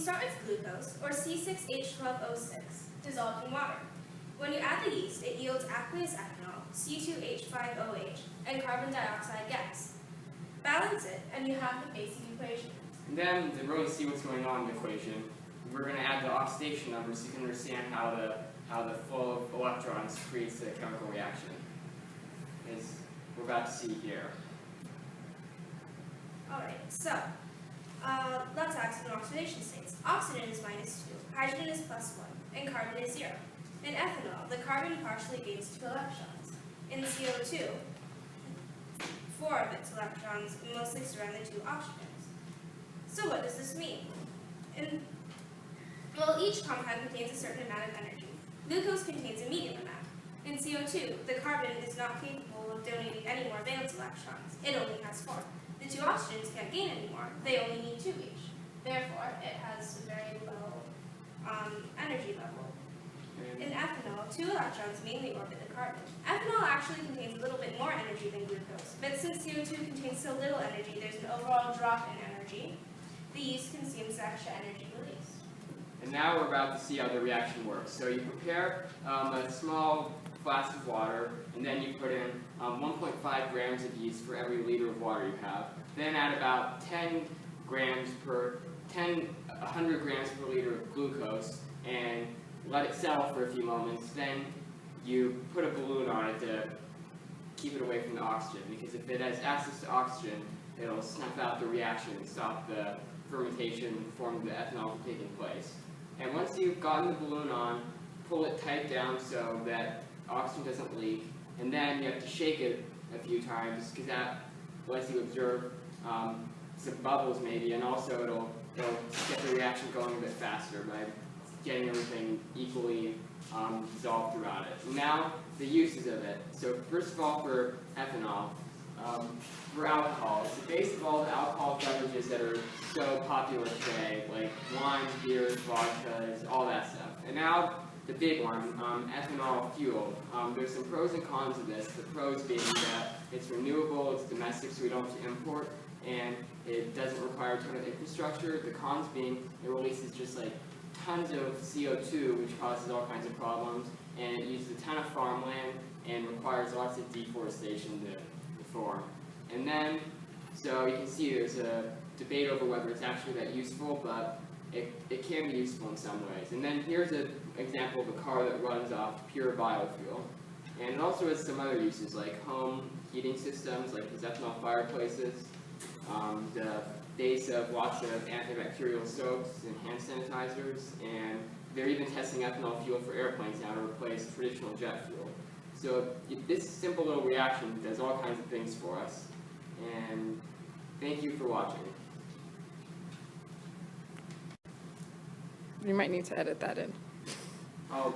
start with glucose, or C6H12O6, dissolved in water. When you add the yeast, it yields aqueous ethanol, C2H5OH, and carbon dioxide gas. Balance it, and you have the basic equation. And then, to really see what's going on in the equation, we're going to add the oxidation number so you can understand how the flow of electrons creates the chemical reaction, as we're about to see here. Alright, so let's add some oxidation states. Oxygen is -2, hydrogen is +1, and carbon is 0. In ethanol, the carbon partially gains 2 electrons. In CO2, 4 of its electrons mostly surround the 2 oxygens. So what does this mean? Well, each compound contains a certain amount of energy. Glucose contains a medium amount. In CO2, the carbon is not capable of donating any more valence electrons. It only has 4. The 2 oxygens can't gain any more. They only need 2 each. Therefore, it has a very low energy level. In ethanol, 2 electrons mainly orbit the carbon. Ethanol actually contains a little bit more energy than glucose, but since CO2 contains so little energy, there's an overall drop in energy. The yeast consumes extra energy released. And now we're about to see how the reaction works. So you prepare a small flask of water, and then you put in 1.5 grams of yeast for every liter of water you have. Then add about 100 grams per liter of glucose, and let it settle for a few moments. Then you put a balloon on it to keep it away from the oxygen, because if it has access to oxygen, it'll snuff out the reaction and stop the fermentation and form the ethanol from taking place. And once you've gotten the balloon on, pull it tight down so that oxygen doesn't leak, and then you have to shake it a few times, because that lets you observe some bubbles maybe, and also it'll get the reaction going a bit faster by getting everything equally dissolved throughout it. And now, the uses of it. So first of all, for ethanol, for alcohol, it's the base of all the alcoholic beverages that are so popular today, like wines, beers, vodkas, all that stuff. And now, the big one, ethanol fuel. There's some pros and cons of this. The pros being that it's renewable, it's domestic, so we don't have to import, and it doesn't require a ton of infrastructure. The cons being it releases just like tons of CO2, which causes all kinds of problems, and it uses a ton of farmland and requires lots of deforestation to form. And then, so you can see there's a debate over whether it's actually that useful, but it can be useful in some ways. And then here's an example of a car that runs off pure biofuel. And it also has some other uses, like home heating systems, like these ethanol fireplaces, the base of lots of antibacterial soaps and hand sanitizers, and they're even testing ethanol fuel for airplanes now to replace traditional jet fuel. So this simple little reaction does all kinds of things for us. And thank you for watching. You might need to edit that in. Oh.